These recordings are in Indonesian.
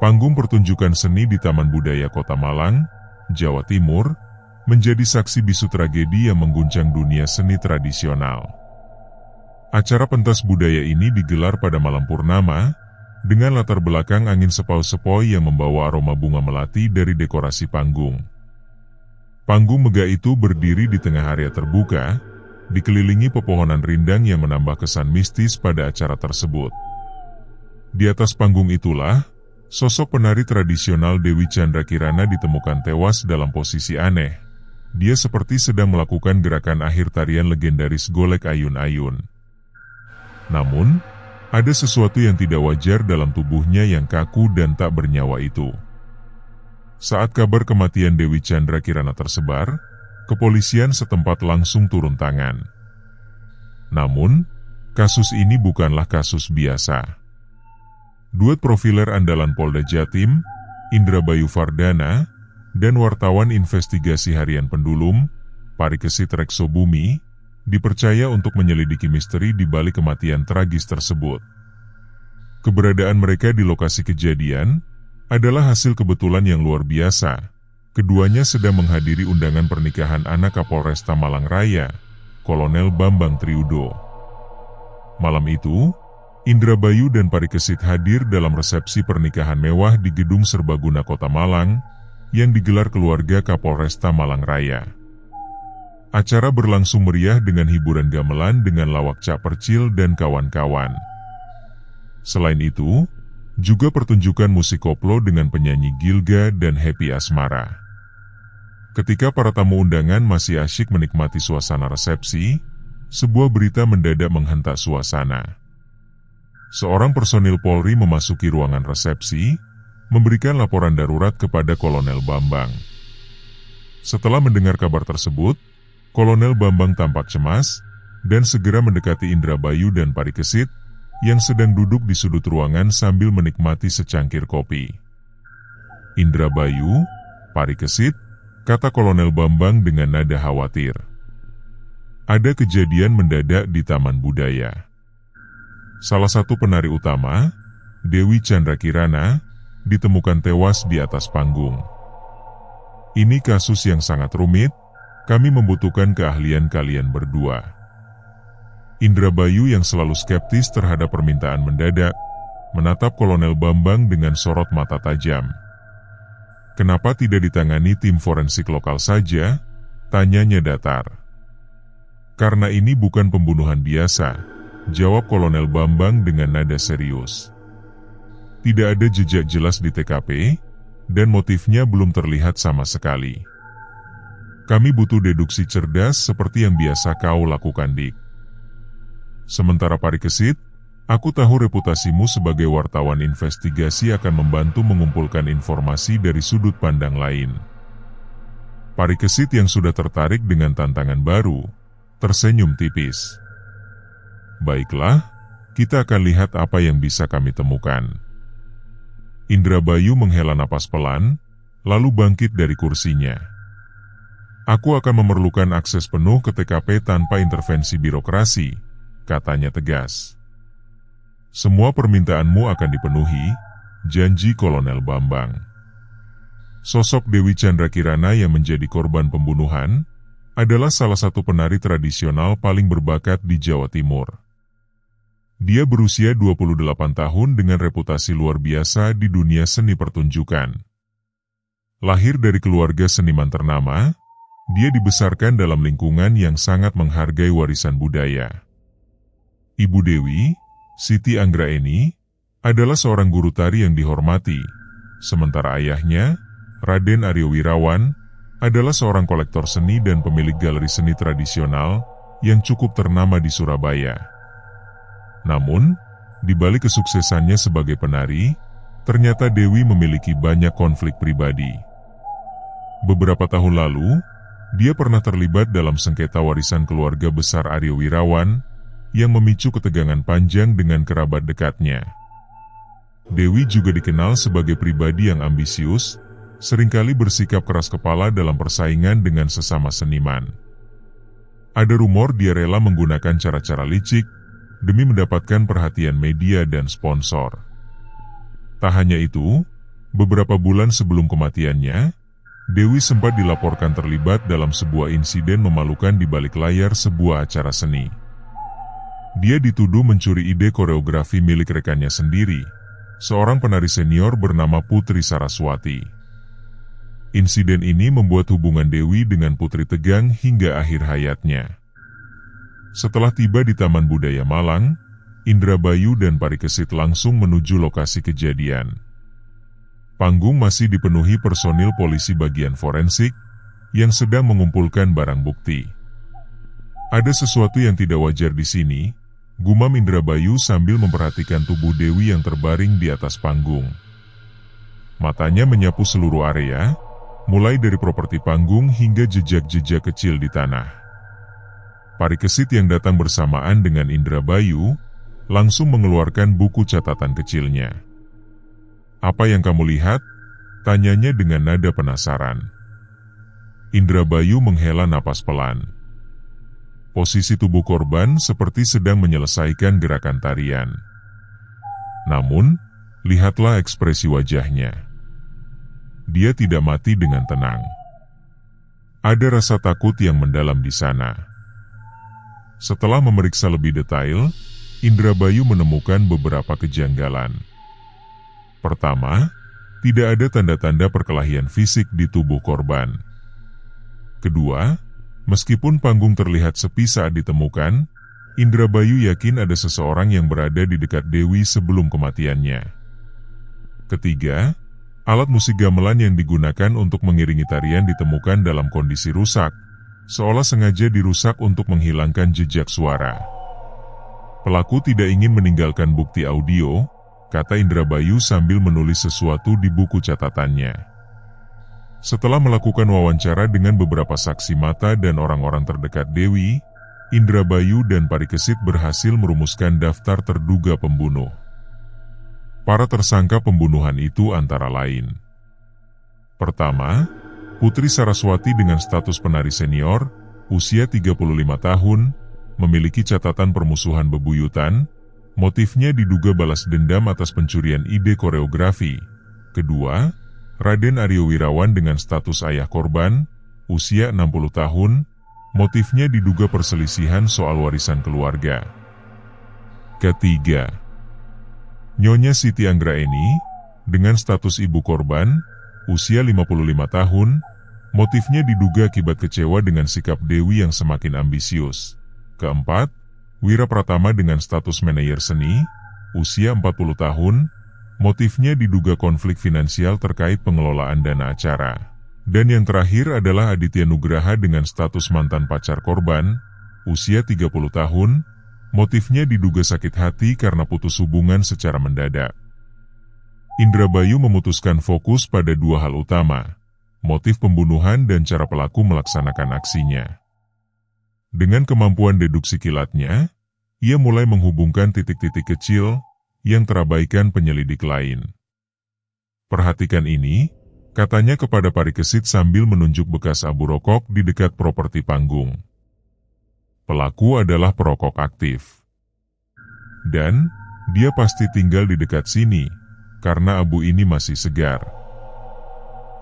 Panggung pertunjukan seni di Taman Budaya Kota Malang, Jawa Timur, menjadi saksi bisu tragedi yang mengguncang dunia seni tradisional. Acara pentas budaya ini digelar pada malam purnama, dengan latar belakang angin sepoi-sepoi yang membawa aroma bunga melati dari dekorasi panggung. Panggung megah itu berdiri di tengah area terbuka, dikelilingi pepohonan rindang yang menambah kesan mistis pada acara tersebut. Di atas panggung itulah, sosok penari tradisional Dewi Chandra Kirana ditemukan tewas dalam posisi aneh. Dia seperti sedang melakukan gerakan akhir tarian legendaris Golek Ayun-Ayun. Namun, ada sesuatu yang tidak wajar dalam tubuhnya yang kaku dan tak bernyawa itu. Saat kabar kematian Dewi Chandra Kirana tersebar, kepolisian setempat langsung turun tangan. Namun, kasus ini bukanlah kasus biasa. Duet profiler andalan Polda Jatim, Indra Bayu Fardana, dan wartawan investigasi harian Pendulum, Parikesit Reksobumi, dipercaya untuk menyelidiki misteri di balik kematian tragis tersebut. Keberadaan mereka di lokasi kejadian adalah hasil kebetulan yang luar biasa. Keduanya sedang menghadiri undangan pernikahan anak Kapolresta Malang Raya, Kolonel Bambang Triudo. Malam itu, Indra Bayu dan Parikesit hadir dalam resepsi pernikahan mewah di Gedung Serbaguna Kota Malang yang digelar keluarga Kapolresta Malang Raya. Acara berlangsung meriah dengan hiburan gamelan dengan lawak Cak Percil dan kawan-kawan. Selain itu, juga pertunjukan musik koplo dengan penyanyi Gilga dan Happy Asmara. Ketika para tamu undangan masih asyik menikmati suasana resepsi, sebuah berita mendadak menghentak suasana. Seorang personil Polri memasuki ruangan resepsi, memberikan laporan darurat kepada Kolonel Bambang. Setelah mendengar kabar tersebut, Kolonel Bambang tampak cemas, dan segera mendekati Indra Bayu dan Parikesit, yang sedang duduk di sudut ruangan sambil menikmati secangkir kopi. Indra Bayu, Parikesit, kata Kolonel Bambang dengan nada khawatir. Ada kejadian mendadak di Taman Budaya. Salah satu penari utama, Dewi Chandra Kirana, ditemukan tewas di atas panggung. Ini kasus yang sangat rumit, kami membutuhkan keahlian kalian berdua. Indra Bayu yang selalu skeptis terhadap permintaan mendadak, menatap Kolonel Bambang dengan sorot mata tajam. Kenapa tidak ditangani tim forensik lokal saja? Tanyanya datar. Karena ini bukan pembunuhan biasa, jawab Kolonel Bambang dengan nada serius. Tidak ada jejak jelas di TKP, dan motifnya belum terlihat sama sekali. Kami butuh deduksi cerdas seperti yang biasa kau lakukan, Dik. Sementara Parikesit, aku tahu reputasimu sebagai wartawan investigasi akan membantu mengumpulkan informasi dari sudut pandang lain. Parikesit yang sudah tertarik dengan tantangan baru, tersenyum tipis. Baiklah, kita akan lihat apa yang bisa kami temukan. Indra Bayu menghela napas pelan, lalu bangkit dari kursinya. Aku akan memerlukan akses penuh ke TKP tanpa intervensi birokrasi, katanya tegas. Semua permintaanmu akan dipenuhi, janji Kolonel Bambang. Sosok Dewi Chandra Kirana yang menjadi korban pembunuhan adalah salah satu penari tradisional paling berbakat di Jawa Timur. Dia berusia 28 tahun dengan reputasi luar biasa di dunia seni pertunjukan. Lahir dari keluarga seniman ternama, dia dibesarkan dalam lingkungan yang sangat menghargai warisan budaya. Ibu Dewi, Siti Anggraeni, adalah seorang guru tari yang dihormati, sementara ayahnya, Raden Aryo Wirawan, adalah seorang kolektor seni dan pemilik galeri seni tradisional yang cukup ternama di Surabaya. Namun, di balik kesuksesannya sebagai penari, ternyata Dewi memiliki banyak konflik pribadi. Beberapa tahun lalu, dia pernah terlibat dalam sengketa warisan keluarga besar Aryo Wirawan yang memicu ketegangan panjang dengan kerabat dekatnya. Dewi juga dikenal sebagai pribadi yang ambisius, seringkali bersikap keras kepala dalam persaingan dengan sesama seniman. Ada rumor dia rela menggunakan cara-cara licik demi mendapatkan perhatian media dan sponsor. Tak hanya itu, Beberapa bulan sebelum kematiannya, Dewi sempat dilaporkan terlibat dalam sebuah insiden memalukan di balik layar sebuah acara seni. Dia dituduh mencuri ide koreografi milik rekannya sendiri, seorang penari senior bernama Putri Saraswati. Insiden ini membuat hubungan Dewi dengan Putri tegang hingga akhir hayatnya. Setelah tiba di Taman Budaya Malang, Indrabayu dan Parikesit langsung menuju lokasi kejadian. Panggung masih dipenuhi personil polisi bagian forensik yang sedang mengumpulkan barang bukti. Ada sesuatu yang tidak wajar di sini, gumam Indrabayu sambil memperhatikan tubuh Dewi yang terbaring di atas panggung. Matanya menyapu seluruh area, mulai dari properti panggung hingga jejak-jejak kecil di tanah. Parikesit yang datang bersamaan dengan Indrabayu langsung mengeluarkan buku catatan kecilnya. "Apa yang kamu lihat?" tanyanya dengan nada penasaran. Indrabayu menghela napas pelan. Posisi tubuh korban seperti sedang menyelesaikan gerakan tarian. Namun, lihatlah ekspresi wajahnya. Dia tidak mati dengan tenang. Ada rasa takut yang mendalam di sana. Setelah memeriksa lebih detail, Indrabayu menemukan beberapa kejanggalan. Pertama, tidak ada tanda-tanda perkelahian fisik di tubuh korban. Kedua, meskipun panggung terlihat sepi saat ditemukan, Indrabayu yakin ada seseorang yang berada di dekat Dewi sebelum kematiannya. Ketiga, alat musik gamelan yang digunakan untuk mengiringi tarian ditemukan dalam kondisi rusak, seolah sengaja dirusak untuk menghilangkan jejak suara. Pelaku tidak ingin meninggalkan bukti audio, kata Indrabayu sambil menulis sesuatu di buku catatannya. Setelah melakukan wawancara dengan beberapa saksi mata dan orang-orang terdekat Dewi, Indrabayu dan Parikesit berhasil merumuskan daftar terduga pembunuh. Para tersangka pembunuhan itu antara lain: pertama, Putri Saraswati dengan status penari senior, usia 35 tahun, memiliki catatan permusuhan bebuyutan. Motifnya diduga balas dendam atas pencurian ide koreografi. Kedua, Raden Aryo Wirawan dengan status ayah korban, usia 60 tahun, motifnya diduga perselisihan soal warisan keluarga. Ketiga, Nyonya Siti Anggraeni, dengan status ibu korban, usia 55 tahun, motifnya diduga akibat kecewa dengan sikap Dewi yang semakin ambisius. Keempat, Wira Pratama dengan status manajer seni, usia 40 tahun, motifnya diduga konflik finansial terkait pengelolaan dana acara. Dan yang terakhir adalah Aditya Nugraha dengan status mantan pacar korban, usia 30 tahun, motifnya diduga sakit hati karena putus hubungan secara mendadak. Indrabayu memutuskan fokus pada dua hal utama, motif pembunuhan dan cara pelaku melaksanakan aksinya. Dengan kemampuan deduksi kilatnya, ia mulai menghubungkan titik-titik kecil yang terabaikan penyelidik lain. "Perhatikan ini," katanya kepada Parikesit sambil menunjuk bekas abu rokok di dekat properti panggung. "Pelaku adalah perokok aktif. Dan, dia pasti tinggal di dekat sini, karena abu ini masih segar."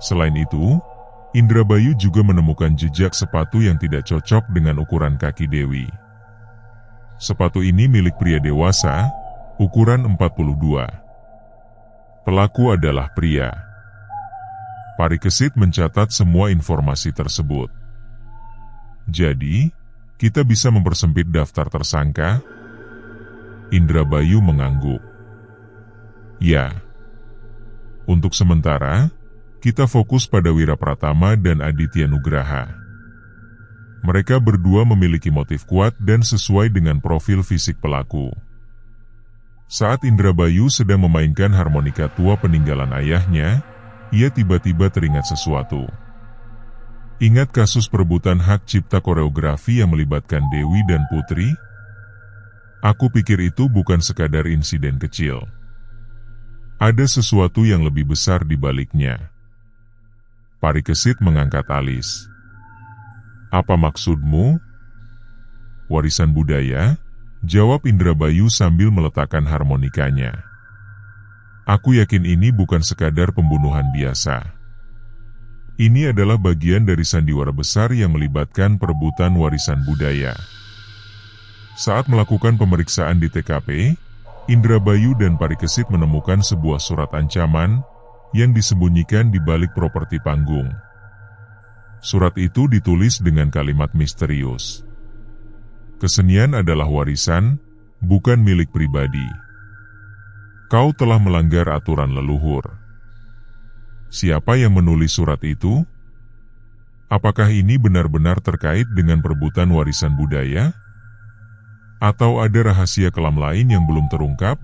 Selain itu, Indrabayu juga menemukan jejak sepatu yang tidak cocok dengan ukuran kaki Dewi. Sepatu ini milik pria dewasa, ukuran 42. Pelaku adalah pria. Parikesit mencatat semua informasi tersebut. "Jadi, kita bisa mempersempit daftar tersangka?" Indrabayu mengangguk. "Ya. Untuk sementara, kita fokus pada Wira Pratama dan Aditya Nugraha. Mereka berdua memiliki motif kuat dan sesuai dengan profil fisik pelaku." Saat Indrabayu sedang memainkan harmonika tua peninggalan ayahnya, ia tiba-tiba teringat sesuatu. "Ingat kasus perebutan hak cipta koreografi yang melibatkan Dewi dan Putri? Aku pikir itu bukan sekadar insiden kecil. Ada sesuatu yang lebih besar di baliknya." Parikesit mengangkat alis. "Apa maksudmu?" "Warisan budaya," jawab Indrabayu sambil meletakkan harmonikanya. Aku yakin ini bukan sekadar pembunuhan biasa. Ini adalah bagian dari sandiwara besar yang melibatkan perebutan warisan budaya. Saat melakukan pemeriksaan di TKP, Indrabayu dan Parikesit menemukan sebuah surat ancaman yang disembunyikan di balik properti panggung. Surat itu ditulis dengan kalimat misterius. Kesenian adalah warisan, bukan milik pribadi. Kau telah melanggar aturan leluhur. Siapa yang menulis surat itu? Apakah ini benar-benar terkait dengan perebutan warisan budaya? Atau ada rahasia kelam lain yang belum terungkap?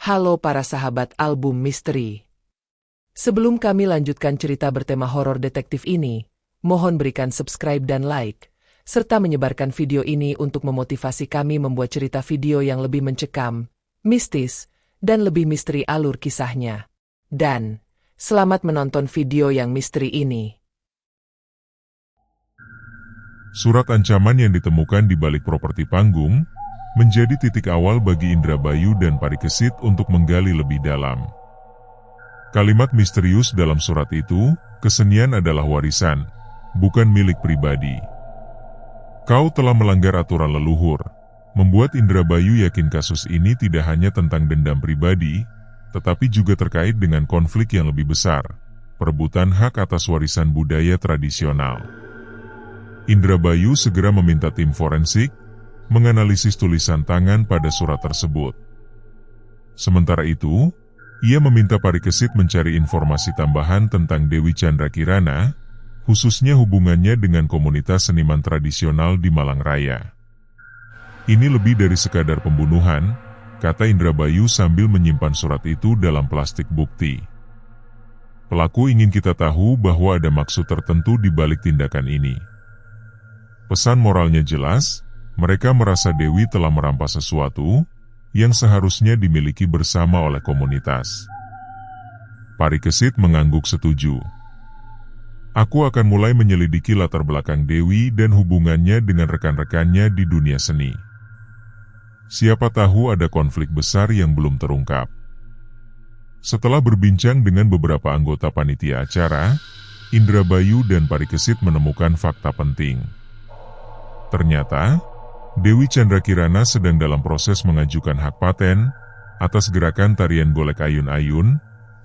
Halo para sahabat album misteri. Sebelum kami lanjutkan cerita bertema horor detektif ini, mohon berikan subscribe dan like, serta menyebarkan video ini untuk memotivasi kami membuat cerita video yang lebih mencekam, mistis, dan lebih misteri alur kisahnya. Dan, selamat menonton video yang misteri ini. Surat ancaman yang ditemukan di balik properti panggung menjadi titik awal bagi Indrabayu dan Parikesit untuk menggali lebih dalam. Kalimat misterius dalam surat itu, kesenian adalah warisan, bukan milik pribadi. Kau telah melanggar aturan leluhur, membuat Indrabayu yakin kasus ini tidak hanya tentang dendam pribadi, tetapi juga terkait dengan konflik yang lebih besar, perebutan hak atas warisan budaya tradisional. Indrabayu segera meminta tim forensik menganalisis tulisan tangan pada surat tersebut. Sementara itu, ia meminta Parikesit mencari informasi tambahan tentang Dewi Chandra Kirana, khususnya hubungannya dengan komunitas seniman tradisional di Malang Raya. Ini lebih dari sekadar pembunuhan, kata Indrabayu sambil menyimpan surat itu dalam plastik bukti. Pelaku ingin kita tahu bahwa ada maksud tertentu di balik tindakan ini. Pesan moralnya jelas, mereka merasa Dewi telah merampas sesuatu yang seharusnya dimiliki bersama oleh komunitas. Parikesit mengangguk setuju. Aku akan mulai menyelidiki latar belakang Dewi dan hubungannya dengan rekan-rekannya di dunia seni. Siapa tahu ada konflik besar yang belum terungkap. Setelah berbincang dengan beberapa anggota panitia acara, Indrabayu dan Parikesit menemukan fakta penting. Ternyata, Dewi Chandra Kirana sedang dalam proses mengajukan hak paten atas gerakan tarian golek ayun-ayun,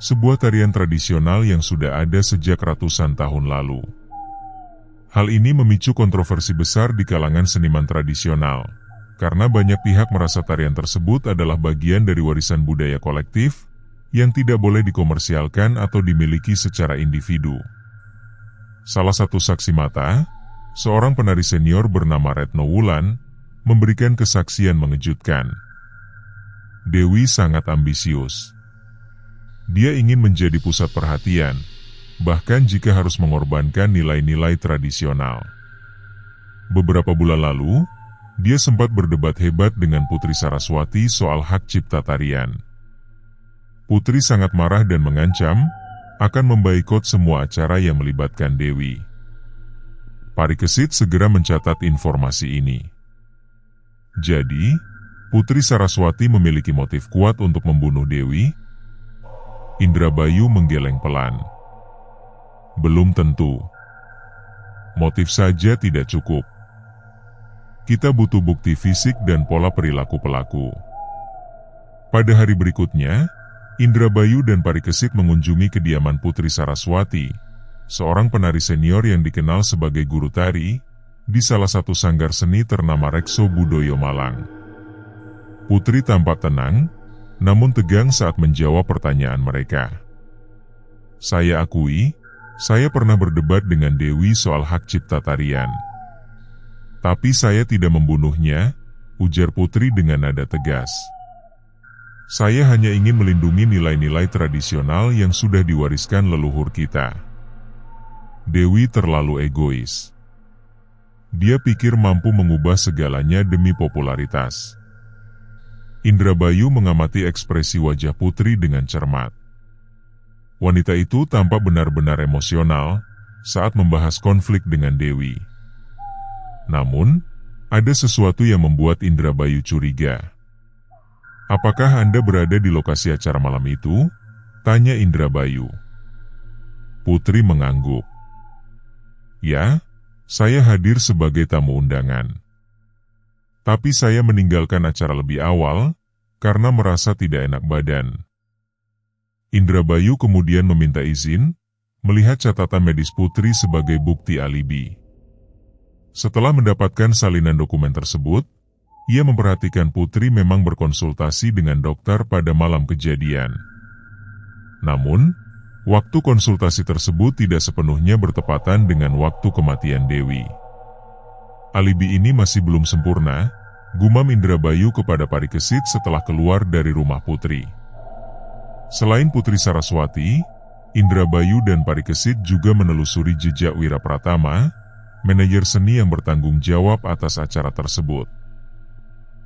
sebuah tarian tradisional yang sudah ada sejak ratusan tahun lalu. Hal ini memicu kontroversi besar di kalangan seniman tradisional, karena banyak pihak merasa tarian tersebut adalah bagian dari warisan budaya kolektif yang tidak boleh dikomersialkan atau dimiliki secara individu. Salah satu saksi mata, seorang penari senior bernama Retno Wulan, memberikan kesaksian mengejutkan. Dewi sangat ambisius. Dia ingin menjadi pusat perhatian, bahkan jika harus mengorbankan nilai-nilai tradisional. Beberapa bulan lalu, dia sempat berdebat hebat dengan Putri Saraswati soal hak cipta tarian. Putri sangat marah dan mengancam akan memboikot semua acara yang melibatkan Dewi. Parikesit segera mencatat informasi ini. Jadi, Putri Saraswati memiliki motif kuat untuk membunuh Dewi? Indrabayu menggeleng pelan. Belum tentu. Motif saja tidak cukup. Kita butuh bukti fisik dan pola perilaku pelaku. Pada hari berikutnya, Indrabayu dan Parikesit mengunjungi kediaman Putri Saraswati, seorang penari senior yang dikenal sebagai guru tari, di salah satu sanggar seni ternama Rekso Budoyo Malang. Putri tampak tenang, namun tegang saat menjawab pertanyaan mereka. Saya akui, saya pernah berdebat dengan Dewi soal hak cipta tarian. Tapi saya tidak membunuhnya, ujar Putri dengan nada tegas. Saya hanya ingin melindungi nilai-nilai tradisional yang sudah diwariskan leluhur kita. Dewi terlalu egois. Dia pikir mampu mengubah segalanya demi popularitas. Indrabayu mengamati ekspresi wajah Putri dengan cermat. Wanita itu tampak benar-benar emosional saat membahas konflik dengan Dewi. Namun, ada sesuatu yang membuat Indrabayu curiga. Apakah Anda berada di lokasi acara malam itu? Tanya Indrabayu. Putri mengangguk. Ya, saya hadir sebagai tamu undangan. Tapi saya meninggalkan acara lebih awal, karena merasa tidak enak badan. Indrabayu kemudian meminta izin, melihat catatan medis Putri sebagai bukti alibi. Setelah mendapatkan salinan dokumen tersebut, ia memperhatikan Putri memang berkonsultasi dengan dokter pada malam kejadian. Namun, waktu konsultasi tersebut tidak sepenuhnya bertepatan dengan waktu kematian Dewi. Alibi ini masih belum sempurna, gumam Indrabayu kepada Parikesit setelah keluar dari rumah Putri. Selain Putri Saraswati, Indrabayu dan Parikesit juga menelusuri jejak Wira Pratama, manajer seni yang bertanggung jawab atas acara tersebut.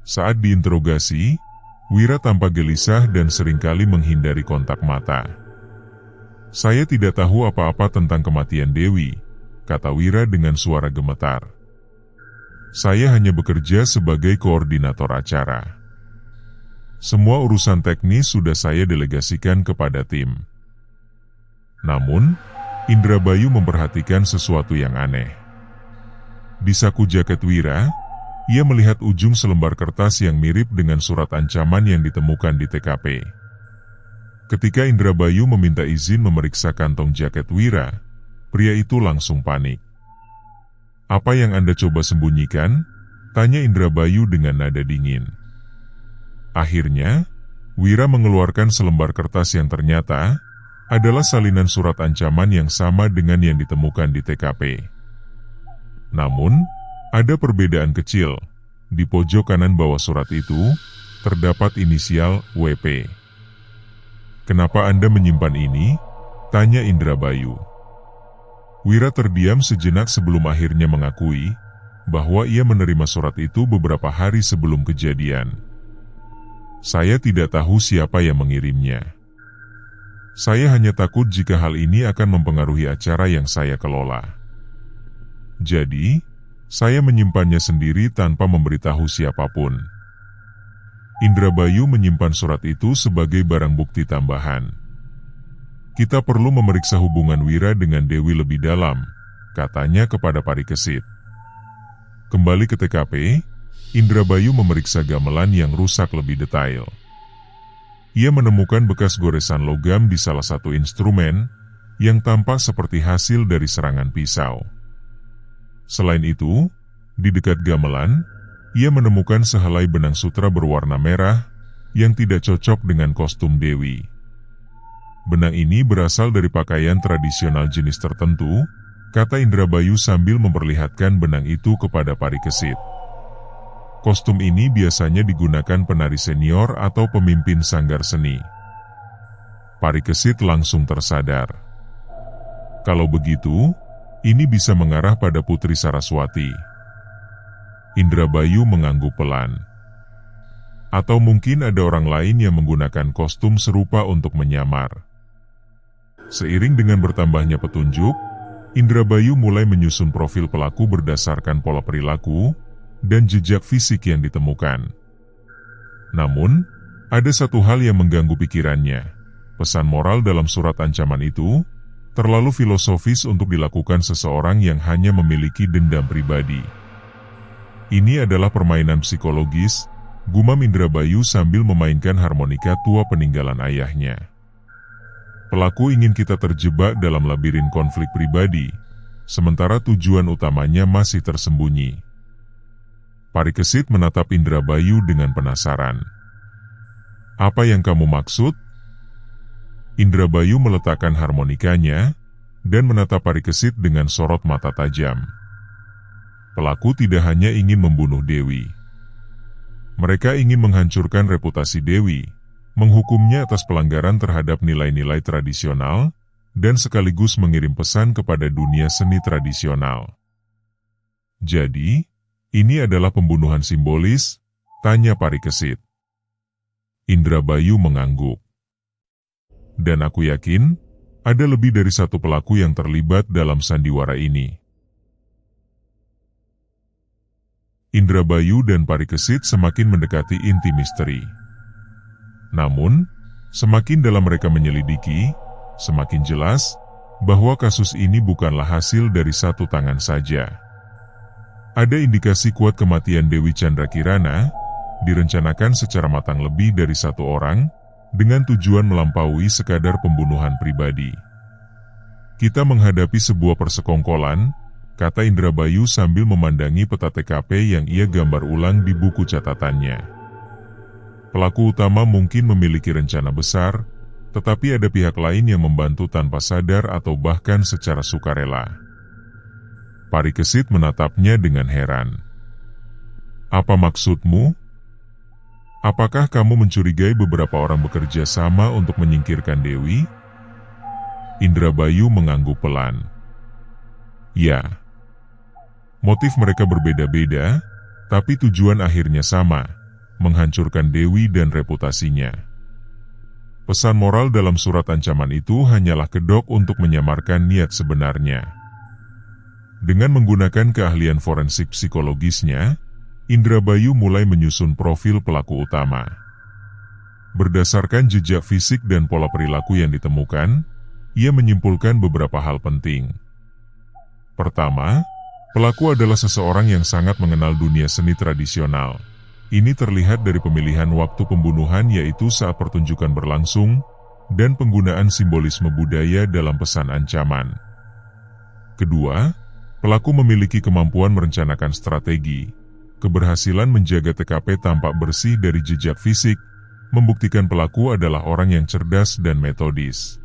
Saat diinterogasi, Wira tampak gelisah dan seringkali menghindari kontak mata. Saya tidak tahu apa-apa tentang kematian Dewi, kata Wira dengan suara gemetar. Saya hanya bekerja sebagai koordinator acara. Semua urusan teknis sudah saya delegasikan kepada tim. Namun, Indrabayu memperhatikan sesuatu yang aneh. Di saku jaket Wira, ia melihat ujung selembar kertas yang mirip dengan surat ancaman yang ditemukan di TKP. Ketika Indrabayu meminta izin memeriksa kantong jaket Wira, pria itu langsung panik. Apa yang Anda coba sembunyikan? Tanya Indrabayu dengan nada dingin. Akhirnya, Wira mengeluarkan selembar kertas yang ternyata adalah salinan surat ancaman yang sama dengan yang ditemukan di TKP. Namun, ada perbedaan kecil. Di pojok kanan bawah surat itu, terdapat inisial WP. Kenapa Anda menyimpan ini? Tanya Indrabayu. Wira terdiam sejenak sebelum akhirnya mengakui bahwa ia menerima surat itu beberapa hari sebelum kejadian. Saya tidak tahu siapa yang mengirimnya. Saya hanya takut jika hal ini akan mempengaruhi acara yang saya kelola. Jadi, saya menyimpannya sendiri tanpa memberitahu siapapun. Indrabayu menyimpan surat itu sebagai barang bukti tambahan. Kita perlu memeriksa hubungan Wira dengan Dewi lebih dalam, katanya kepada Parikesit. Kembali ke TKP, Indrabayu memeriksa gamelan yang rusak lebih detail. Ia menemukan bekas goresan logam di salah satu instrumen yang tampak seperti hasil dari serangan pisau. Selain itu, di dekat gamelan, ia menemukan sehelai benang sutra berwarna merah yang tidak cocok dengan kostum Dewi. Benang ini berasal dari pakaian tradisional jenis tertentu, kata Indrabayu sambil memperlihatkan benang itu kepada Parikesit. Kostum ini biasanya digunakan penari senior atau pemimpin sanggar seni. Parikesit langsung tersadar. Kalau begitu, ini bisa mengarah pada Putri Saraswati. Indrabayu mengangguk pelan. Atau mungkin ada orang lain yang menggunakan kostum serupa untuk menyamar. Seiring dengan bertambahnya petunjuk, Indrabayu mulai menyusun profil pelaku berdasarkan pola perilaku dan jejak fisik yang ditemukan. Namun, ada satu hal yang mengganggu pikirannya. Pesan moral dalam surat ancaman itu terlalu filosofis untuk dilakukan seseorang yang hanya memiliki dendam pribadi. Ini adalah permainan psikologis, gumam Indrabayu sambil memainkan harmonika tua peninggalan ayahnya. Pelaku ingin kita terjebak dalam labirin konflik pribadi, sementara tujuan utamanya masih tersembunyi. Parikesit menatap Indrabayu dengan penasaran. Apa yang kamu maksud? Indrabayu meletakkan harmonikanya dan menatap Parikesit dengan sorot mata tajam. Pelaku tidak hanya ingin membunuh Dewi. Mereka ingin menghancurkan reputasi Dewi, menghukumnya atas pelanggaran terhadap nilai-nilai tradisional, dan sekaligus mengirim pesan kepada dunia seni tradisional. Jadi, ini adalah pembunuhan simbolis? Tanya Parikesit. Indrabayu mengangguk. Dan aku yakin, ada lebih dari satu pelaku yang terlibat dalam sandiwara ini. Indrabayu dan Parikesit semakin mendekati inti misteri. Namun, semakin dalam mereka menyelidiki, semakin jelas bahwa kasus ini bukanlah hasil dari satu tangan saja. Ada indikasi kuat kematian Dewi Chandra Kirana direncanakan secara matang lebih dari satu orang dengan tujuan melampaui sekadar pembunuhan pribadi. Kita menghadapi sebuah persekongkolan, kata Indrabayu sambil memandangi peta TKP yang ia gambar ulang di buku catatannya. Pelaku utama mungkin memiliki rencana besar, tetapi ada pihak lain yang membantu tanpa sadar atau bahkan secara sukarela. Parikesit menatapnya dengan heran. Apa maksudmu? Apakah kamu mencurigai beberapa orang bekerja sama untuk menyingkirkan Dewi? Indrabayu mengangguk pelan. Ya. Motif mereka berbeda-beda, tapi tujuan akhirnya sama, menghancurkan Dewi dan reputasinya. Pesan moral dalam surat ancaman itu hanyalah kedok untuk menyamarkan niat sebenarnya. Dengan menggunakan keahlian forensik psikologisnya, Indrabayu mulai menyusun profil pelaku utama. Berdasarkan jejak fisik dan pola perilaku yang ditemukan, ia menyimpulkan beberapa hal penting. Pertama, pelaku adalah seseorang yang sangat mengenal dunia seni tradisional. Ini terlihat dari pemilihan waktu pembunuhan, yaitu saat pertunjukan berlangsung, dan penggunaan simbolisme budaya dalam pesan ancaman. Kedua, pelaku memiliki kemampuan merencanakan strategi. Keberhasilan menjaga TKP tampak bersih dari jejak fisik, membuktikan pelaku adalah orang yang cerdas dan metodis.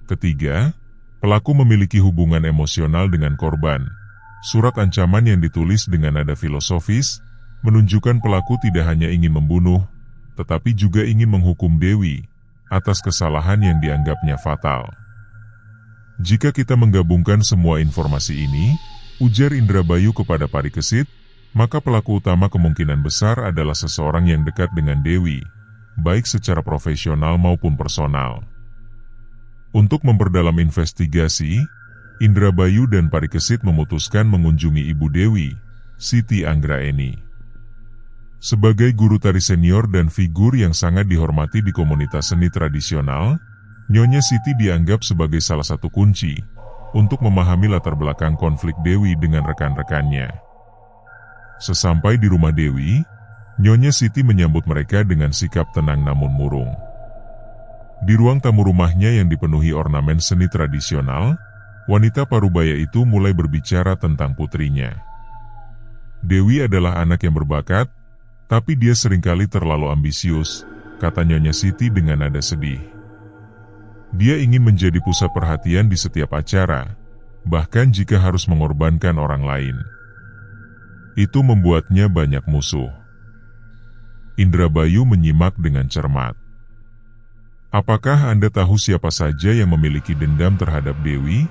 Ketiga, pelaku memiliki hubungan emosional dengan korban. Surat ancaman yang ditulis dengan nada filosofis menunjukkan pelaku tidak hanya ingin membunuh, tetapi juga ingin menghukum Dewi atas kesalahan yang dianggapnya fatal. Jika kita menggabungkan semua informasi ini, ujar Indrabayu kepada Parikesit, maka pelaku utama kemungkinan besar adalah seseorang yang dekat dengan Dewi, baik secara profesional maupun personal. Untuk memperdalam investigasi, Indrabayu dan Parikesit memutuskan mengunjungi Ibu Dewi, Siti Anggraeni. Sebagai guru tari senior dan figur yang sangat dihormati di komunitas seni tradisional, Nyonya Siti dianggap sebagai salah satu kunci untuk memahami latar belakang konflik Dewi dengan rekan-rekannya. Sesampai di rumah Dewi, Nyonya Siti menyambut mereka dengan sikap tenang namun murung. Di ruang tamu rumahnya yang dipenuhi ornamen seni tradisional, wanita parubaya itu mulai berbicara tentang putrinya. Dewi adalah anak yang berbakat, tapi dia seringkali terlalu ambisius, kata Nyonya Siti dengan nada sedih. Dia ingin menjadi pusat perhatian di setiap acara, bahkan jika harus mengorbankan orang lain. Itu membuatnya banyak musuh. Indrabayu menyimak dengan cermat. Apakah Anda tahu siapa saja yang memiliki dendam terhadap Dewi?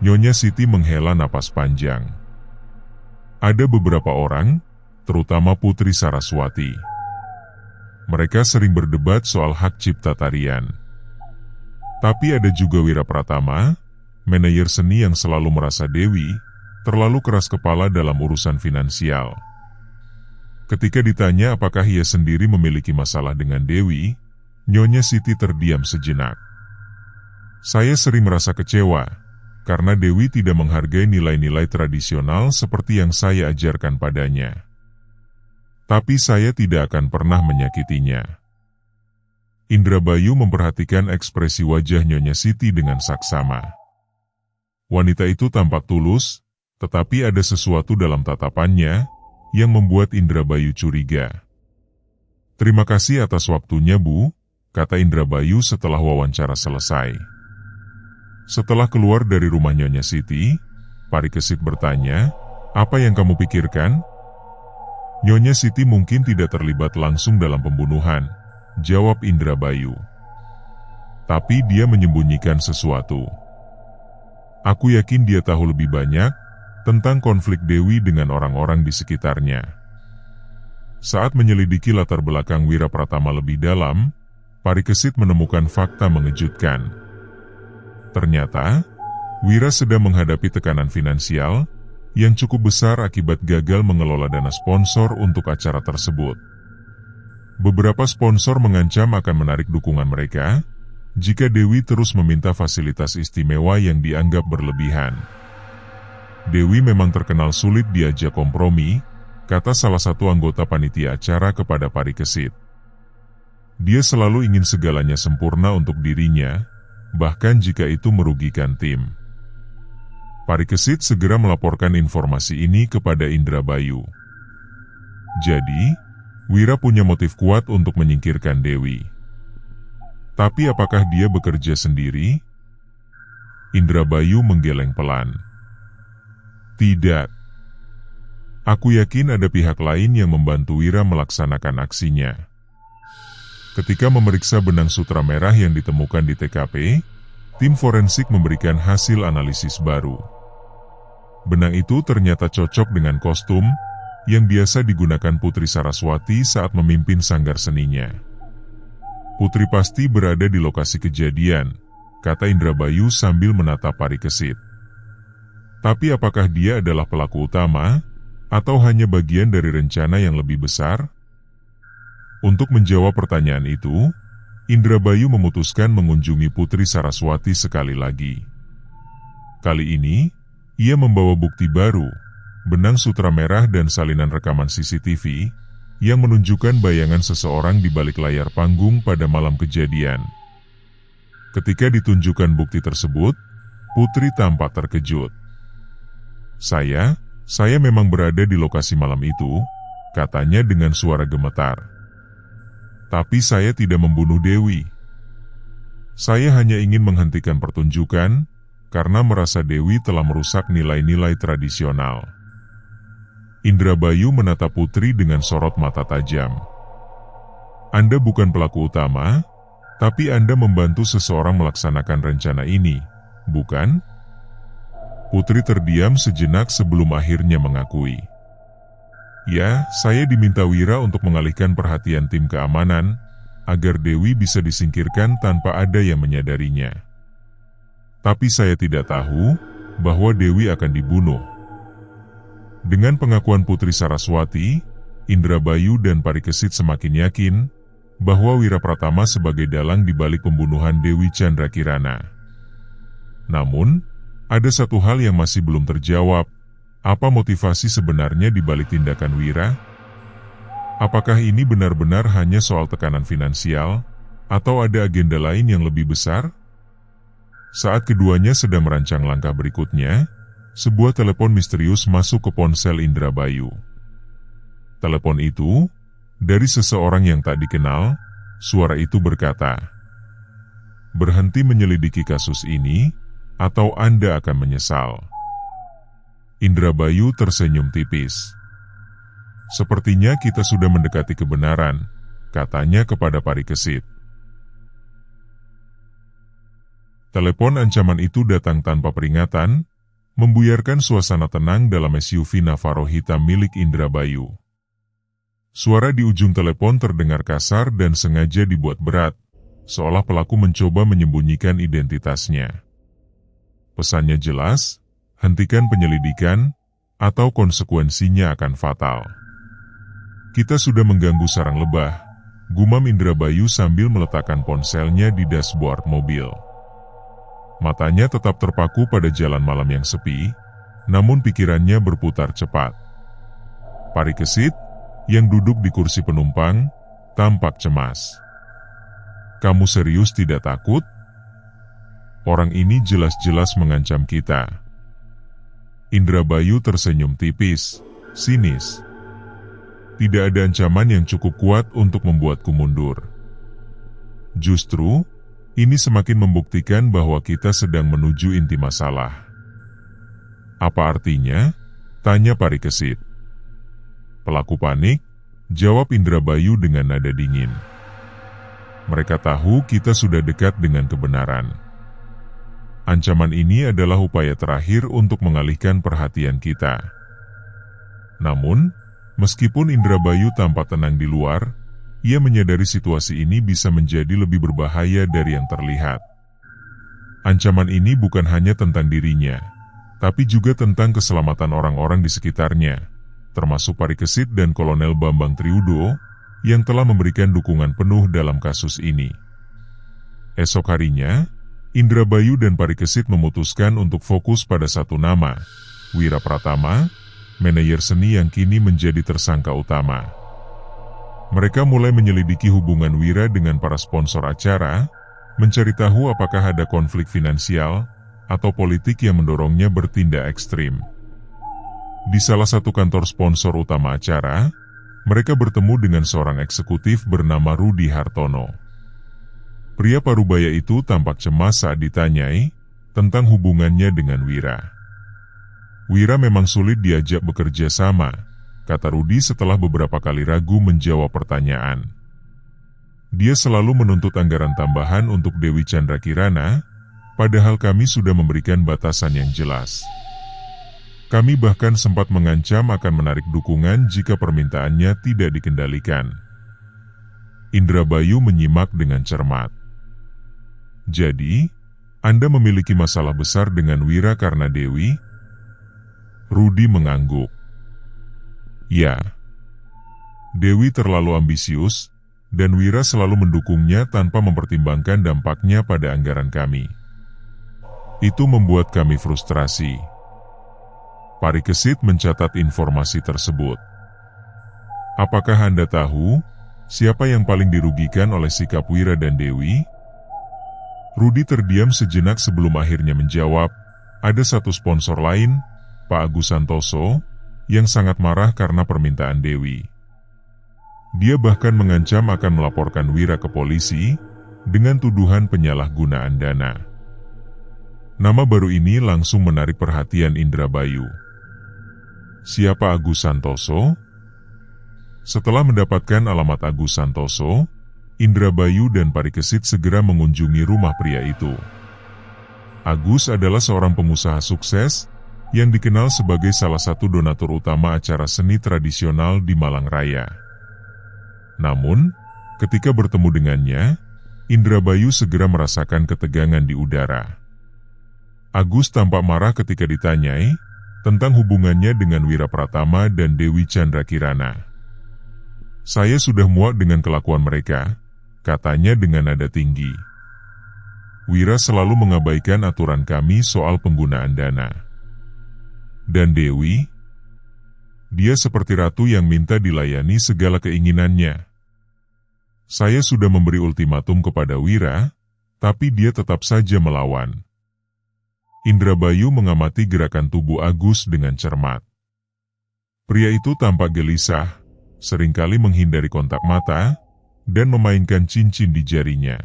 Nyonya Siti menghela napas panjang. Ada beberapa orang, terutama Putri Saraswati. Mereka sering berdebat soal hak cipta tarian. Tapi ada juga Wirapratama, manajer seni yang selalu merasa Dewi terlalu keras kepala dalam urusan finansial. Ketika ditanya apakah ia sendiri memiliki masalah dengan Dewi, Nyonya Siti terdiam sejenak. Saya sering merasa kecewa, karena Dewi tidak menghargai nilai-nilai tradisional seperti yang saya ajarkan padanya. Tapi saya tidak akan pernah menyakitinya. Indrabayu memperhatikan ekspresi wajah Nyonya Siti dengan saksama. Wanita itu tampak tulus, tetapi ada sesuatu dalam tatapannya yang membuat Indrabayu curiga. Terima kasih atas waktunya, Bu, kata Indrabayu setelah wawancara selesai. Setelah keluar dari rumah Nyonya Siti, Parikesit bertanya, apa yang kamu pikirkan? Nyonya Siti mungkin tidak terlibat langsung dalam pembunuhan, jawab Indrabayu. Tapi dia menyembunyikan sesuatu. Aku yakin dia tahu lebih banyak tentang konflik Dewi dengan orang-orang di sekitarnya. Saat menyelidiki latar belakang Wirapratama lebih dalam, Parikesit menemukan fakta mengejutkan. Ternyata, Wira sedang menghadapi tekanan finansial yang cukup besar akibat gagal mengelola dana sponsor untuk acara tersebut. Beberapa sponsor mengancam akan menarik dukungan mereka jika Dewi terus meminta fasilitas istimewa yang dianggap berlebihan. Dewi memang terkenal sulit diajak kompromi, kata salah satu anggota panitia acara kepada Parikesit. Dia selalu ingin segalanya sempurna untuk dirinya, bahkan jika itu merugikan tim. Parikesit segera melaporkan informasi ini kepada Indrabayu. Jadi, Wira punya motif kuat untuk menyingkirkan Dewi. Tapi apakah dia bekerja sendiri? Indrabayu menggeleng pelan. Tidak. Aku yakin ada pihak lain yang membantu Wira melaksanakan aksinya. Ketika memeriksa benang sutra merah yang ditemukan di TKP, tim forensik memberikan hasil analisis baru. Benang itu ternyata cocok dengan kostum yang biasa digunakan Putri Saraswati saat memimpin sanggar seninya. Putri pasti berada di lokasi kejadian, kata Indrabayu sambil menatap Parikesit. Tapi apakah dia adalah pelaku utama, atau hanya bagian dari rencana yang lebih besar? Untuk menjawab pertanyaan itu, Indrabayu memutuskan mengunjungi Putri Saraswati sekali lagi. Kali ini, ia membawa bukti baru, benang sutra merah dan salinan rekaman CCTV yang menunjukkan bayangan seseorang di balik layar panggung pada malam kejadian. Ketika ditunjukkan bukti tersebut, Putri tampak terkejut. Saya memang berada di lokasi malam itu, katanya dengan suara gemetar. Tapi saya tidak membunuh Dewi. Saya hanya ingin menghentikan pertunjukan, karena merasa Dewi telah merusak nilai-nilai tradisional. Indrabayu menatap Putri dengan sorot mata tajam. Anda bukan pelaku utama, tapi Anda membantu seseorang melaksanakan rencana ini, bukan? Putri terdiam sejenak sebelum akhirnya mengakui. Ya, saya diminta Wira untuk mengalihkan perhatian tim keamanan, agar Dewi bisa disingkirkan tanpa ada yang menyadarinya. Tapi saya tidak tahu bahwa Dewi akan dibunuh. Dengan pengakuan Putri Saraswati, Indrabayu dan Parikesit semakin yakin bahwa Wira Pratama sebagai dalang di balik pembunuhan Dewi Chandrakirana. Namun, ada satu hal yang masih belum terjawab. Apa motivasi sebenarnya di balik tindakan Wira? Apakah ini benar-benar hanya soal tekanan finansial, atau ada agenda lain yang lebih besar? Saat keduanya sedang merancang langkah berikutnya, sebuah telepon misterius masuk ke ponsel Indrabayu. Telepon itu, dari seseorang yang tak dikenal, suara itu berkata, "Berhenti menyelidiki kasus ini, atau Anda akan menyesal." Indrabayu tersenyum tipis. "Sepertinya kita sudah mendekati kebenaran," katanya kepada Parikesit. Telepon ancaman itu datang tanpa peringatan, membuyarkan suasana tenang dalam SUV Navaro hitam milik Indrabayu. Suara di ujung telepon terdengar kasar dan sengaja dibuat berat, seolah pelaku mencoba menyembunyikan identitasnya. Pesannya jelas, hentikan penyelidikan, atau konsekuensinya akan fatal. Kita sudah mengganggu sarang lebah, gumam Indrabayu sambil meletakkan ponselnya di dashboard mobil. Matanya tetap terpaku pada jalan malam yang sepi, namun pikirannya berputar cepat. Parikesit, yang duduk di kursi penumpang, tampak cemas. "Kamu serius tidak takut? Orang ini jelas-jelas mengancam kita." Indrabayu tersenyum tipis, sinis. "Tidak ada ancaman yang cukup kuat untuk membuatku mundur. Justru, ini semakin membuktikan bahwa kita sedang menuju inti masalah." "Apa artinya?" tanya Parikesit. "Pelaku panik," jawab Indrabayu dengan nada dingin. "Mereka tahu kita sudah dekat dengan kebenaran. Ancaman ini adalah upaya terakhir untuk mengalihkan perhatian kita." Namun, meskipun Indrabayu tampak tenang di luar, ia menyadari situasi ini bisa menjadi lebih berbahaya dari yang terlihat. Ancaman ini bukan hanya tentang dirinya, tapi juga tentang keselamatan orang-orang di sekitarnya, termasuk Parikesit dan Kolonel Bambang Triudo, yang telah memberikan dukungan penuh dalam kasus ini. Esok harinya, Indrabayu dan Parikesit memutuskan untuk fokus pada satu nama, Wira Pratama, manajer seni yang kini menjadi tersangka utama. Mereka mulai menyelidiki hubungan Wira dengan para sponsor acara, mencari tahu apakah ada konflik finansial atau politik yang mendorongnya bertindak ekstrim. Di salah satu kantor sponsor utama acara, mereka bertemu dengan seorang eksekutif bernama Rudi Hartono. Pria parubaya itu tampak cemas saat ditanyai tentang hubungannya dengan Wira. Wira memang sulit diajak bekerja sama, kata Rudi setelah beberapa kali ragu menjawab pertanyaan. Dia selalu menuntut anggaran tambahan untuk Dewi Chandra Kirana, padahal kami sudah memberikan batasan yang jelas. Kami bahkan sempat mengancam akan menarik dukungan jika permintaannya tidak dikendalikan. Indrabayu menyimak dengan cermat. Jadi, Anda memiliki masalah besar dengan Wira karena Dewi? Rudi mengangguk. Ya. Dewi terlalu ambisius, dan Wira selalu mendukungnya tanpa mempertimbangkan dampaknya pada anggaran kami. Itu membuat kami frustrasi. Parikesit mencatat informasi tersebut. Apakah Anda tahu siapa yang paling dirugikan oleh sikap Wira dan Dewi? Rudi terdiam sejenak sebelum akhirnya menjawab, ada satu sponsor lain, Pak Agus Santoso, yang sangat marah karena permintaan Dewi. Dia bahkan mengancam akan melaporkan Wira ke polisi dengan tuduhan penyalahgunaan dana. Nama baru ini langsung menarik perhatian Indrabayu. Siapa Agus Santoso? Setelah mendapatkan alamat Agus Santoso, Indrabayu dan Parikesit segera mengunjungi rumah pria itu. Agus adalah seorang pengusaha sukses yang dikenal sebagai salah satu donatur utama acara seni tradisional di Malang Raya. Namun, ketika bertemu dengannya, Indrabayu segera merasakan ketegangan di udara. Agus tampak marah ketika ditanyai tentang hubungannya dengan Wira Pratama dan Dewi Chandra Kirana. Saya sudah muak dengan kelakuan mereka, katanya dengan nada tinggi. Wira selalu mengabaikan aturan kami soal penggunaan dana. Dan Dewi? Dia seperti ratu yang minta dilayani segala keinginannya. Saya sudah memberi ultimatum kepada Wira, tapi dia tetap saja melawan. Indrabayu mengamati gerakan tubuh Agus dengan cermat. Pria itu tampak gelisah, seringkali menghindari kontak mata, dan memainkan cincin di jarinya.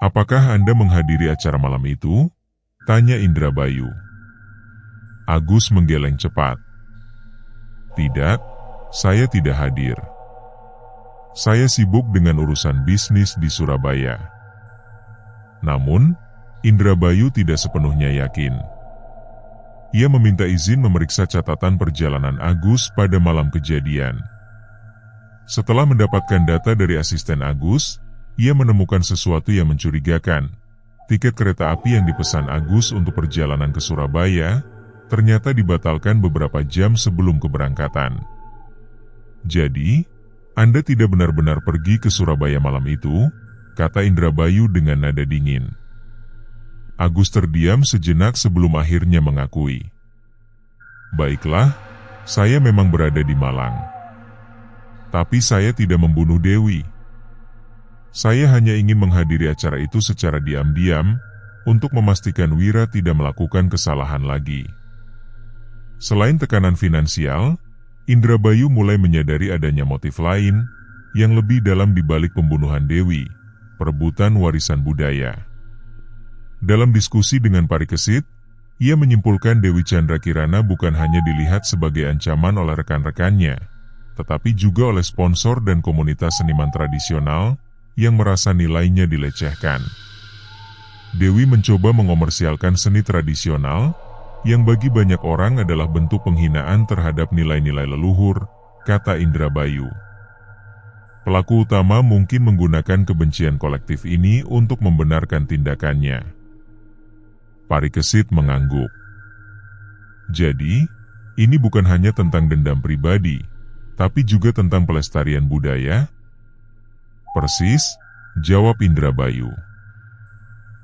Apakah Anda menghadiri acara malam itu? Tanya Indrabayu. Agus menggeleng cepat. Tidak, saya tidak hadir. Saya sibuk dengan urusan bisnis di Surabaya. Namun, Indrabayu tidak sepenuhnya yakin. Ia meminta izin memeriksa catatan perjalanan Agus pada malam kejadian. Setelah mendapatkan data dari asisten Agus, ia menemukan sesuatu yang mencurigakan. Tiket kereta api yang dipesan Agus untuk perjalanan ke Surabaya ternyata dibatalkan beberapa jam sebelum keberangkatan. Jadi, Anda tidak benar-benar pergi ke Surabaya malam itu, kata Indrabayu dengan nada dingin. Agus terdiam sejenak sebelum akhirnya mengakui. Baiklah, saya memang berada di Malang. Tapi saya tidak membunuh Dewi. Saya hanya ingin menghadiri acara itu secara diam-diam, untuk memastikan Wira tidak melakukan kesalahan lagi. Selain tekanan finansial, Indrabayu mulai menyadari adanya motif lain yang lebih dalam di balik pembunuhan Dewi, perebutan warisan budaya. Dalam diskusi dengan Parikesit, ia menyimpulkan Dewi Chandra Kirana bukan hanya dilihat sebagai ancaman oleh rekan-rekannya, tetapi juga oleh sponsor dan komunitas seniman tradisional yang merasa nilainya dilecehkan. Dewi mencoba mengomersialkan seni tradisional yang bagi banyak orang adalah bentuk penghinaan terhadap nilai-nilai leluhur, kata Indrabayu. Pelaku utama mungkin menggunakan kebencian kolektif ini untuk membenarkan tindakannya. Parikesit mengangguk. Jadi, ini bukan hanya tentang dendam pribadi, tapi juga tentang pelestarian budaya? Persis, jawab Indrabayu.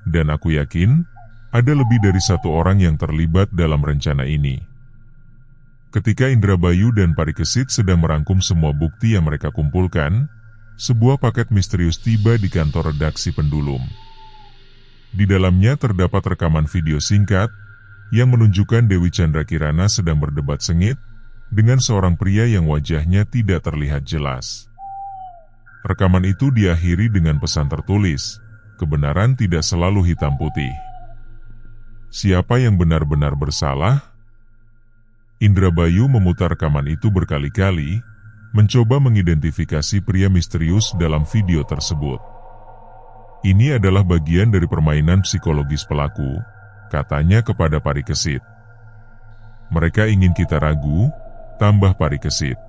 Dan aku yakin, ada lebih dari satu orang yang terlibat dalam rencana ini. Ketika Indrabayu dan Parikesit sedang merangkum semua bukti yang mereka kumpulkan, sebuah paket misterius tiba di kantor redaksi Pendulum. Di dalamnya terdapat rekaman video singkat yang menunjukkan Dewi Chandra Kirana sedang berdebat sengit dengan seorang pria yang wajahnya tidak terlihat jelas. Rekaman itu diakhiri dengan pesan tertulis, kebenaran tidak selalu hitam putih. Siapa yang benar-benar bersalah? Indrabayu memutar rekaman itu berkali-kali, mencoba mengidentifikasi pria misterius dalam video tersebut. Ini adalah bagian dari permainan psikologis pelaku, katanya kepada Parikesit. Mereka ingin kita ragu, tambah Parikesit.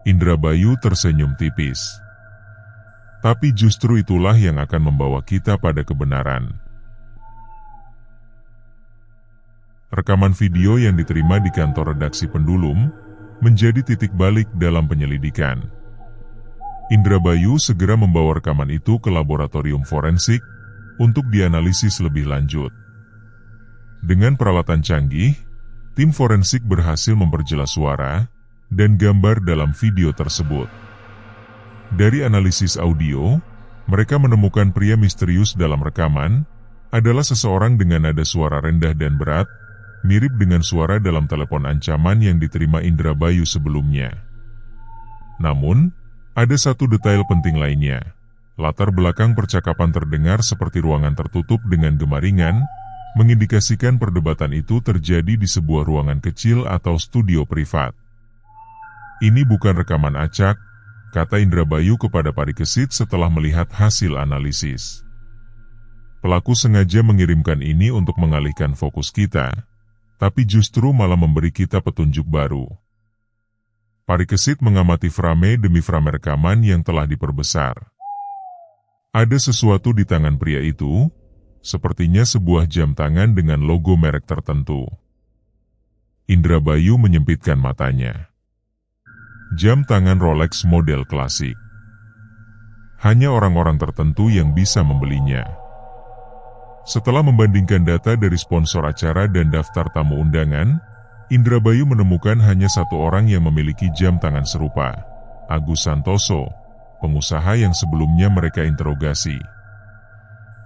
Indrabayu tersenyum tipis. Tapi justru itulah yang akan membawa kita pada kebenaran. Rekaman video yang diterima di kantor redaksi Pendulum menjadi titik balik dalam penyelidikan. Indrabayu segera membawa rekaman itu ke laboratorium forensik untuk dianalisis lebih lanjut. Dengan peralatan canggih, tim forensik berhasil memperjelas suara dan gambar dalam video tersebut. Dari analisis audio, mereka menemukan pria misterius dalam rekaman adalah seseorang dengan nada suara rendah dan berat, mirip dengan suara dalam telepon ancaman yang diterima Indrabayu sebelumnya. Namun, ada satu detail penting lainnya. Latar belakang percakapan terdengar seperti ruangan tertutup dengan gemaringan, mengindikasikan perdebatan itu terjadi di sebuah ruangan kecil atau studio privat. Ini bukan rekaman acak, kata Indrabayu kepada Parikesit setelah melihat hasil analisis. Pelaku sengaja mengirimkan ini untuk mengalihkan fokus kita, tapi justru malah memberi kita petunjuk baru. Parikesit mengamati frame demi frame rekaman yang telah diperbesar. Ada sesuatu di tangan pria itu, sepertinya sebuah jam tangan dengan logo merek tertentu. Indrabayu menyempitkan matanya. Jam tangan Rolex model klasik. Hanya orang-orang tertentu yang bisa membelinya. Setelah membandingkan data dari sponsor acara dan daftar tamu undangan, Indrabayu menemukan hanya satu orang yang memiliki jam tangan serupa, Agus Santoso, pengusaha yang sebelumnya mereka interogasi.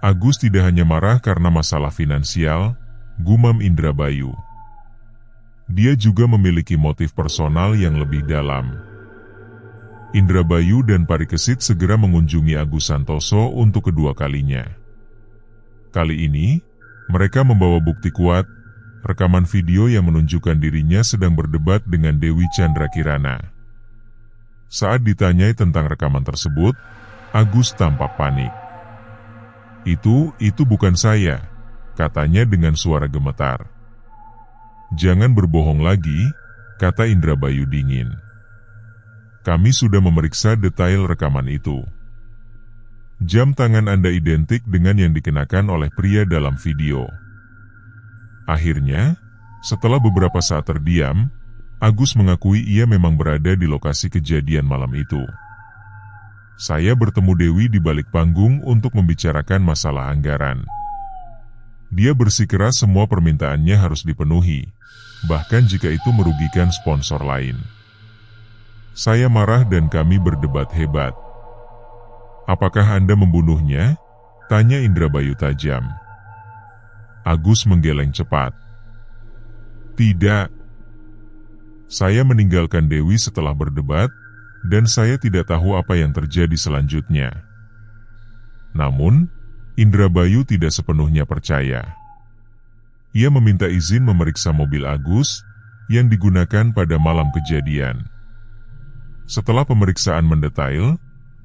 Agus tidak hanya marah karena masalah finansial, gumam Indrabayu. Dia juga memiliki motif personal yang lebih dalam. Indrabayu dan Parikesit segera mengunjungi Agus Santoso untuk kedua kalinya. Kali ini, mereka membawa bukti kuat, rekaman video yang menunjukkan dirinya sedang berdebat dengan Dewi Chandra Kirana. Saat ditanyai tentang rekaman tersebut, Agus tampak panik. Itu bukan saya, katanya dengan suara gemetar. Jangan berbohong lagi, kata Indrabayu dingin. Kami sudah memeriksa detail rekaman itu. Jam tangan Anda identik dengan yang dikenakan oleh pria dalam video. Akhirnya, setelah beberapa saat terdiam, Agus mengakui ia memang berada di lokasi kejadian malam itu. Saya bertemu Dewi di balik panggung untuk membicarakan masalah anggaran. Dia bersikeras semua permintaannya harus dipenuhi, bahkan jika itu merugikan sponsor lain. Saya marah dan kami berdebat hebat. Apakah Anda membunuhnya? Tanya Indrabayu tajam. Agus menggeleng cepat. Tidak. Saya meninggalkan Dewi setelah berdebat, dan saya tidak tahu apa yang terjadi selanjutnya. Namun, Indrabayu tidak sepenuhnya percaya. Ia meminta izin memeriksa mobil Agus yang digunakan pada malam kejadian. Setelah pemeriksaan mendetail,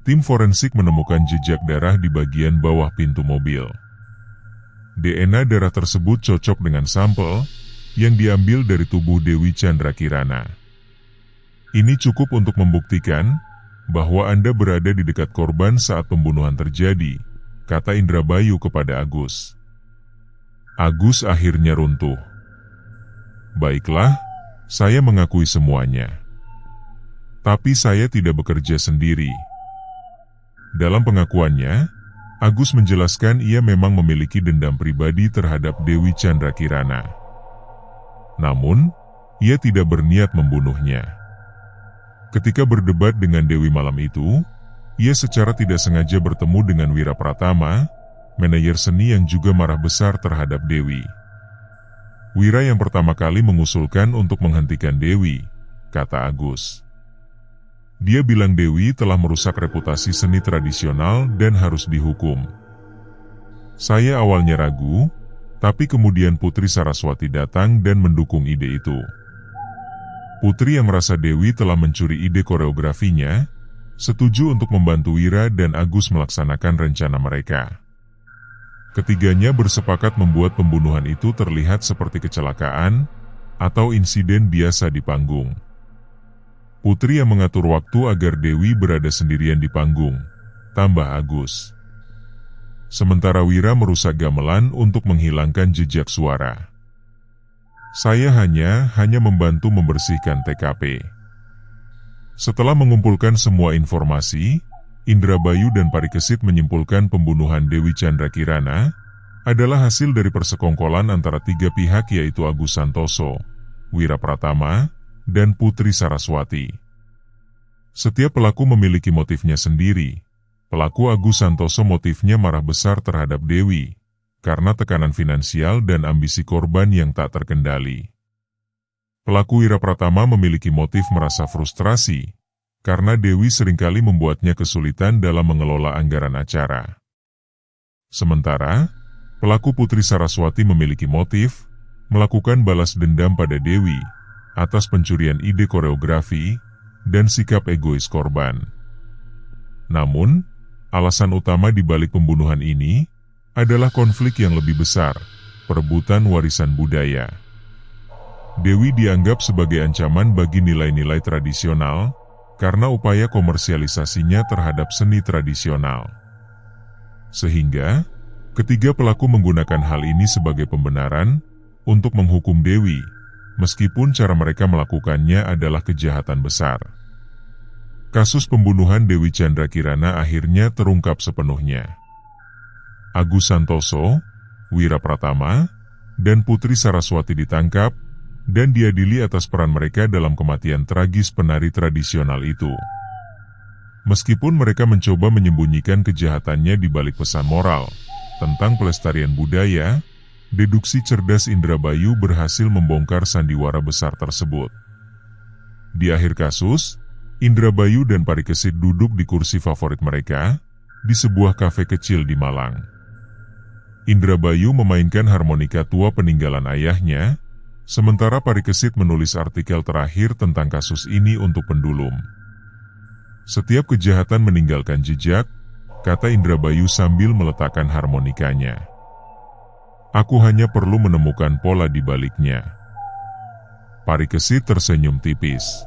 tim forensik menemukan jejak darah di bagian bawah pintu mobil. DNA darah tersebut cocok dengan sampel yang diambil dari tubuh Dewi Chandra Kirana. Ini cukup untuk membuktikan bahwa Anda berada di dekat korban saat pembunuhan terjadi, kata Indrabayu kepada Agus. Agus akhirnya runtuh. Baiklah, saya mengakui semuanya. Tapi saya tidak bekerja sendiri. Dalam pengakuannya, Agus menjelaskan ia memang memiliki dendam pribadi terhadap Dewi Chandra Kirana. Namun, ia tidak berniat membunuhnya. Ketika berdebat dengan Dewi malam itu, ia secara tidak sengaja bertemu dengan Wira Pratama, manajer seni yang juga marah besar terhadap Dewi. Wira yang pertama kali mengusulkan untuk menghentikan Dewi, kata Agus. Dia bilang Dewi telah merusak reputasi seni tradisional dan harus dihukum. Saya awalnya ragu, tapi kemudian Putri Saraswati datang dan mendukung ide itu. Putri yang merasa Dewi telah mencuri ide koreografinya, setuju untuk membantu Wira dan Agus melaksanakan rencana mereka. Ketiganya bersepakat membuat pembunuhan itu terlihat seperti kecelakaan atau insiden biasa di panggung. Putri yang mengatur waktu agar Dewi berada sendirian di panggung, tambah Agus. Sementara Wira merusak gamelan untuk menghilangkan jejak suara. Saya hanya membantu membersihkan TKP. Setelah mengumpulkan semua informasi, Indrabayu dan Parikesit menyimpulkan pembunuhan Dewi Chandra Kirana adalah hasil dari persekongkolan antara tiga pihak yaitu Agus Santoso, Wira Pratama, dan Putri Saraswati. Setiap pelaku memiliki motifnya sendiri. Pelaku Agus Santoso motifnya marah besar terhadap Dewi, karena tekanan finansial dan ambisi korban yang tak terkendali. Pelaku Wira Pratama memiliki motif merasa frustrasi, karena Dewi seringkali membuatnya kesulitan dalam mengelola anggaran acara. Sementara, pelaku Putri Saraswati memiliki motif melakukan balas dendam pada Dewi atas pencurian ide koreografi dan sikap egois korban. Namun, alasan utama di balik pembunuhan ini adalah konflik yang lebih besar, perebutan warisan budaya. Dewi dianggap sebagai ancaman bagi nilai-nilai tradisional karena upaya komersialisasinya terhadap seni tradisional. Sehingga, ketiga pelaku menggunakan hal ini sebagai pembenaran untuk menghukum Dewi, meskipun cara mereka melakukannya adalah kejahatan besar. Kasus pembunuhan Dewi Chandra Kirana akhirnya terungkap sepenuhnya. Agus Santoso, Wira Pratama, dan Putri Saraswati ditangkap dan diadili atas peran mereka dalam kematian tragis penari tradisional itu. Meskipun mereka mencoba menyembunyikan kejahatannya di balik pesan moral tentang pelestarian budaya, deduksi cerdas Indrabayu berhasil membongkar sandiwara besar tersebut. Di akhir kasus, Indrabayu dan Parikesit duduk di kursi favorit mereka di sebuah kafe kecil di Malang. Indrabayu memainkan harmonika tua peninggalan ayahnya, sementara Parikesit menulis artikel terakhir tentang kasus ini untuk Pendulum. Setiap kejahatan meninggalkan jejak, kata Indrabayu sambil meletakkan harmonikanya. Aku hanya perlu menemukan pola di baliknya. Parikesit tersenyum tipis.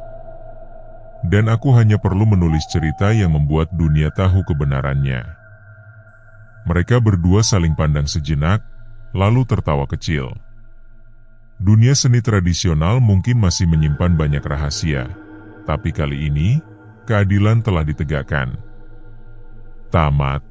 Dan aku hanya perlu menulis cerita yang membuat dunia tahu kebenarannya. Mereka berdua saling pandang sejenak, lalu tertawa kecil. Dunia seni tradisional mungkin masih menyimpan banyak rahasia, tapi kali ini, keadilan telah ditegakkan. Tamat.